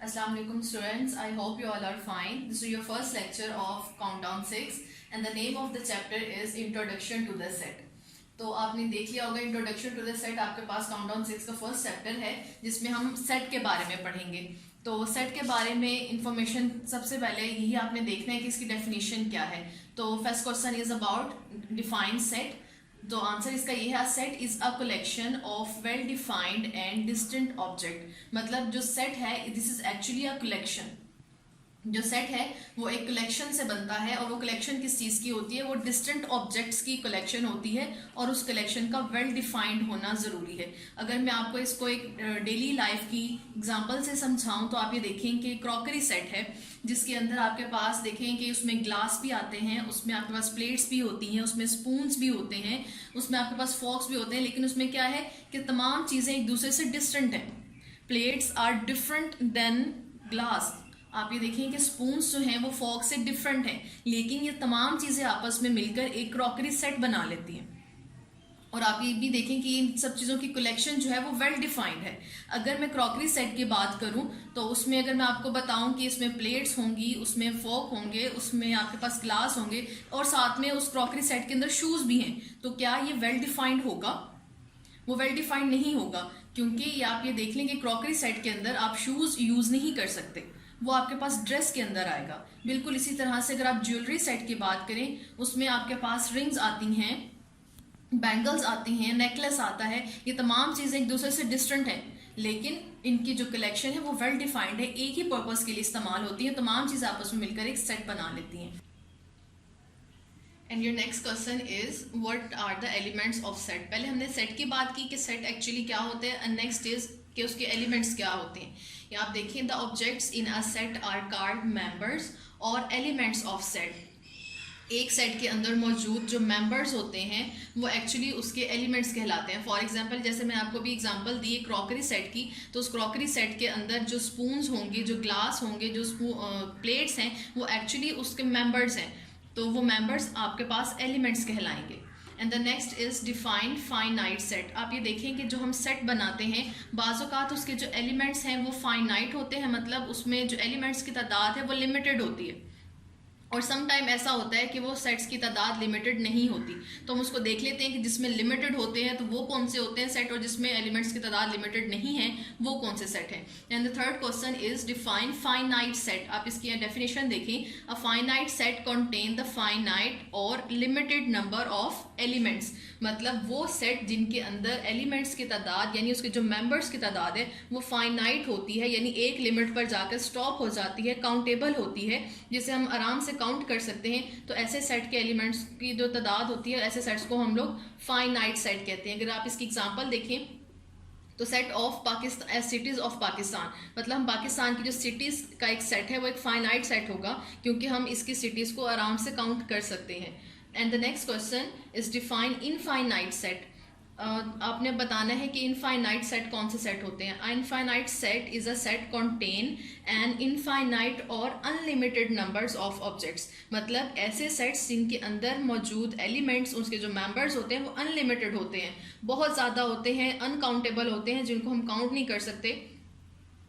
Assalamu alaikum students, I hope you all are fine. This is your first lecture of Countdown 6 and the name of the chapter is Introduction to the Set. तो आपने देख लिया होगा introduction to the set आपके पास countdown 6 का first chapter है जिसमें हम सेट के बारे में पढ़ेंगे। तो सेट के बारे में इंफॉर्मेशन सबसे पहले यही आपने देखना है कि इसकी डेफिनेशन क्या है। तो first question is about define set. तो आंसर इसका ये है, set is a collection of well defined and distant object. मतलब जो सेट है this is actually a collection. जो सेट है वो एक कलेक्शन से बनता है और वो कलेक्शन किस चीज़ की होती है, वो डिस्टेंट ऑब्जेक्ट्स की कलेक्शन होती है और उस कलेक्शन का वेल डिफाइंड होना ज़रूरी है। अगर मैं आपको इसको एक डेली लाइफ की एग्जांपल से समझाऊं तो आप ये देखें कि क्रॉकरी सेट है जिसके अंदर आपके पास देखें कि उसमें ग्लास भी आते हैं, उसमें आपके पास प्लेट्स भी होती हैं, उसमें स्पून्स भी होते हैं, उसमें आपके पास फॉक्स भी होते हैं, लेकिन उसमें क्या है कि तमाम चीज़ें एक दूसरे से डिस्टेंट हैं। Plates are different than glass. आप ये देखें कि स्पून्स जो हैं वो फॉक से डिफरेंट हैं, लेकिन ये तमाम चीज़ें आपस में मिलकर एक क्रॉकरी सेट बना लेती हैं। और आप ये भी देखें कि इन सब चीज़ों की कलेक्शन जो है वो वेल डिफाइंड है। अगर मैं क्रॉकरी सेट की बात करूं तो उसमें अगर मैं आपको बताऊं कि इसमें प्लेट्स होंगी, उसमें फॉक होंगे, उसमें आपके पास ग्लास होंगे और साथ में उस क्रॉकरी सेट के अंदर शूज़ भी हैं, तो क्या ये वेल डिफाइंड होगा? वो वेल डिफाइंड नहीं होगा, क्योंकि आप ये देख लें कि क्रॉकरी सेट के अंदर आप शूज़ यूज़ नहीं कर सकते, वो आपके पास ड्रेस के अंदर आएगा। बिल्कुल इसी तरह से अगर आप ज्वेलरी सेट की बात करें उसमें आपके पास रिंग्स आती हैं, बैंगल्स आती हैं, नेकलेस आता है, ये तमाम चीज़ें एक दूसरे से डिस्टेंट हैं, लेकिन इनकी जो कलेक्शन है वो वेल डिफाइंड है, एक ही पर्पस के लिए इस्तेमाल होती है, तमाम चीज़ें आपस में मिलकर एक सेट बना लेती हैं। And your next question is what are the elements of set. पहले हमने सेट की बात की कि सेट एक्चुअली क्या होते हैं, एंड नेक्स्ट इज कि उसके एलिमेंट्स क्या होते हैं। या आप देखिए the objects in a set are called members और एलिमेंट्स ऑफ सेट। एक सेट के अंदर मौजूद जो मेंबर्स होते हैं वो एक्चुअली उसके एलिमेंट्स कहलाते हैं। फॉर एग्जांपल जैसे मैं आपको भी एग्जांपल दी क्रॉकरी सेट की, तो उस क्रॉकरी सेट के अंदर जो स्पून्स होंगे, जो ग्लास होंगे, जो प्लेट्स हैं, वो एक्चुअली उसके मेंबर्स हैं, तो वो मेंबर्स आपके पास एलिमेंट्स कहलाएंगे। And the next is defined finite set. आप ये देखें कि जो हम सेट बनाते हैं बाज़ औक़ात उसके जो एलिमेंट्स हैं वो फाइनाइट होते हैं, मतलब उसमें जो एलिमेंट्स की तादाद है वो लिमिटेड होती है, और सम टाइम ऐसा होता है कि वो सेट्स की तादाद लिमिटेड नहीं होती। तो हम उसको देख लेते हैं कि जिसमें लिमिटेड होते हैं तो वो कौन से होते हैं सेट, और जिसमें एलिमेंट्स की तादाद लिमिटेड नहीं है वो कौन से सेट हैं। And the third question is define finite set. आप इसकी डेफिनेशन देखें, a finite set contain the finite और लिमिटेड नंबर ऑफ एलिमेंट्स। मतलब वो सेट जिनके अंदर एलिमेंट्स की तादाद यानी उसके जो मेंबर्स की तादाद है वो फाइनाइट होती है, यानी एक लिमिट पर जाकर स्टॉप हो जाती है, काउंटेबल होती है, जिसे हम आराम से काउंट कर सकते हैं। तो ऐसे सेट के एलिमेंट्स की जो तादाद होती है ऐसे सेट्स को हम लोग फाइनाइट सेट कहते हैं। अगर आप इसकी एग्जांपल देखें तो set of Pakistan cities of Pakistan, मतलब हम पाकिस्तान की जो सिटीज़ का एक सेट है वो एक फाइनाइट सेट होगा, क्योंकि हम इसकी सिटीज़ को आराम से काउंट कर सकते हैं। And the next question is define infinite set. आपने बताना है कि इनफाइनाइट सेट कौन से सेट होते हैं। Infinite set is a set contain an infinite और अनलिमिटेड नंबर्स ऑफ ऑब्जेक्ट्स। मतलब ऐसे सेट्स जिनके अंदर मौजूद एलिमेंट्स, उसके जो मेंबर्स होते हैं वो अनलिमिटेड होते हैं, बहुत ज़्यादा होते हैं, अनकाउंटेबल होते हैं, जिनको हम काउंट नहीं कर सकते।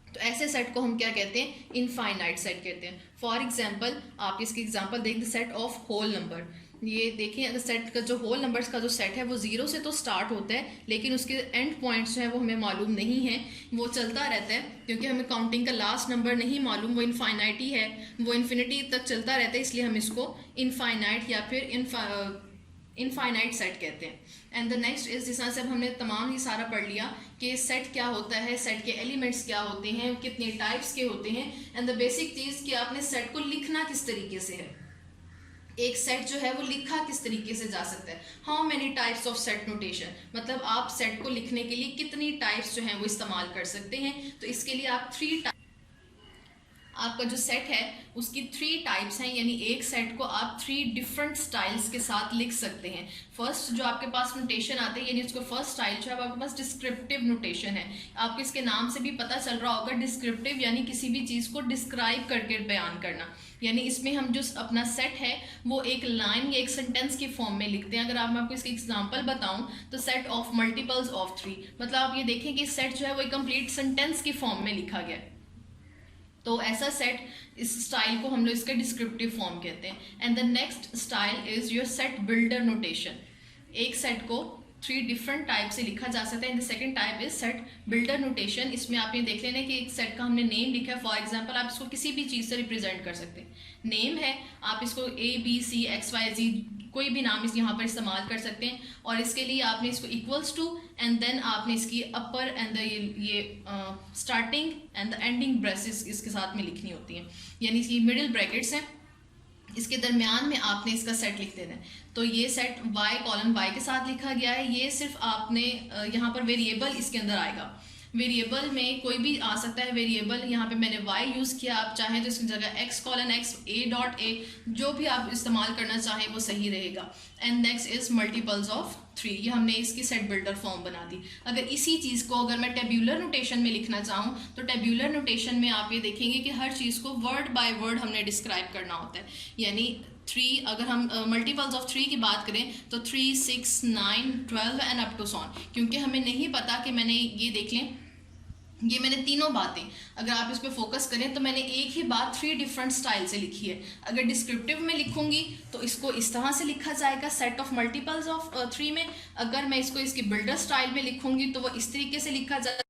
तो ऐसे सेट को हम क्या कहते हैं, इनफाइनाइट सेट कहते हैं। फॉर एग्जाम्पल आप इसकी एग्जाम्पल देख the set of whole number. ये देखिए अगर सेट का जो होल नंबर्स का जो सेट है वो 0 से तो स्टार्ट होता है, लेकिन उसके एंड पॉइंट्स जो है वो हमें मालूम नहीं है, वो चलता रहता है, क्योंकि हमें काउंटिंग का लास्ट नंबर नहीं मालूम, वो इनफाइनाइट ही है, वो इन्फिनिटी तक चलता रहता है, इसलिए हम इसको इनफाइनाइट या फिर इनफाइनाइट सेट कहते हैं। एंड द नेक्स्ट इज, जिस तरह से अब हमने तमाम ही सारा पढ़ लिया कि सेट क्या होता है, सेट के एलिमेंट्स क्या होते हैं, कितने टाइप्स के होते हैं, एंड द बेसिक चीज़ कि आपने सेट को लिखना किस तरीके से है, एक सेट जो है वो लिखा किस तरीके से जा सकता है। How many types of set notation, मतलब आप सेट को लिखने के लिए कितनी टाइप्स जो हैं वो इस्तेमाल कर सकते हैं। तो इसके लिए आप आपका जो सेट है उसकी 3 टाइप्स हैं, यानी एक सेट को आप 3 डिफरेंट स्टाइल्स के साथ लिख सकते हैं। फर्स्ट जो आपके पास नोटेशन आते हैं, यानी उसका फर्स्ट स्टाइल जो है आपके पास डिस्क्रिप्टिव नोटेशन है। आपको इसके नाम से भी पता चल रहा होगा, डिस्क्रिप्टिव यानी किसी भी चीज़ को डिस्क्राइब करके बयान करना। यानी इसमें हम जो अपना सेट है वो एक लाइन या एक सेंटेंस की फॉर्म में लिखते हैं। अगर मैं आपको इसकी एग्जांपल बताऊं तो सेट ऑफ मल्टीपल्स ऑफ 3, मतलब आप ये देखें कि सेट जो है वो एक कंप्लीट सेंटेंस की फॉर्म में लिखा गया है। तो ऐसा सेट, इस स्टाइल को हम लोग इसका डिस्क्रिप्टिव फॉर्म कहते हैं. And the next style is your set builder notation. एक सेट को 3 डिफरेंट टाइप से लिखा जा सकता है. In the second type is set builder notation. इसमें आप ये देख लेना कि एक सेट का हमने नेम लिखा है. फॉर एग्जांपल आप इसको किसी भी चीज़ से रिप्रेजेंट कर सकते हैं. नेम है, आप इसको ABCXYZ कोई भी नाम इस यहाँ पर इस्तेमाल कर सकते हैं. और इसके लिए आपने इसको इक्वल्स टू एंड देन आपने इसकी अपर एंड द ये starting and the ending braces इसके साथ में लिखनी होती हैं, यानी इसकी मिडिल ब्रैकेट्स हैं, इसके दरमियान में आपने इसका सेट लिख देना है. तो ये सेट y:y के साथ लिखा गया है. ये सिर्फ आपने यहाँ पर वेरिएबल इसके अंदर आएगा. वेरिएबल में कोई भी आ सकता है वेरिएबल. यहाँ पे मैंने y यूज़ किया, आप चाहें तो इसकी जगह x:x a.a जो भी आप इस्तेमाल करना चाहें वो सही रहेगा. And next is multiples of 3. ये हमने इसकी सेट बिल्डर फॉर्म बना दी. अगर इसी चीज़ को अगर मैं टेब्यूलर नोटेशन में लिखना चाहूँ तो टेब्यूलर नोटेशन में आप ये देखेंगे कि हर चीज़ को वर्ड बाय वर्ड हमने डिस्क्राइब करना होता है. यानी 3, अगर हम मल्टीपल्स ऑफ 3 की बात करें तो 3, 6, 9, 12 एंड अप टू सॉन. क्योंकि हमें नहीं पता कि मैंने ये देख लें, ये मैंने तीनों बातें अगर आप इस पर फोकस करें तो मैंने एक ही बात 3 डिफरेंट स्टाइल से लिखी है. अगर डिस्क्रिप्टिव में लिखूंगी तो इसको इस तरह से लिखा जाएगा सेट ऑफ मल्टीपल्स ऑफ 3 में. अगर मैं इसको इसकी बिल्डर स्टाइल में लिखूंगी तो वो इस तरीके से लिखा जाएगा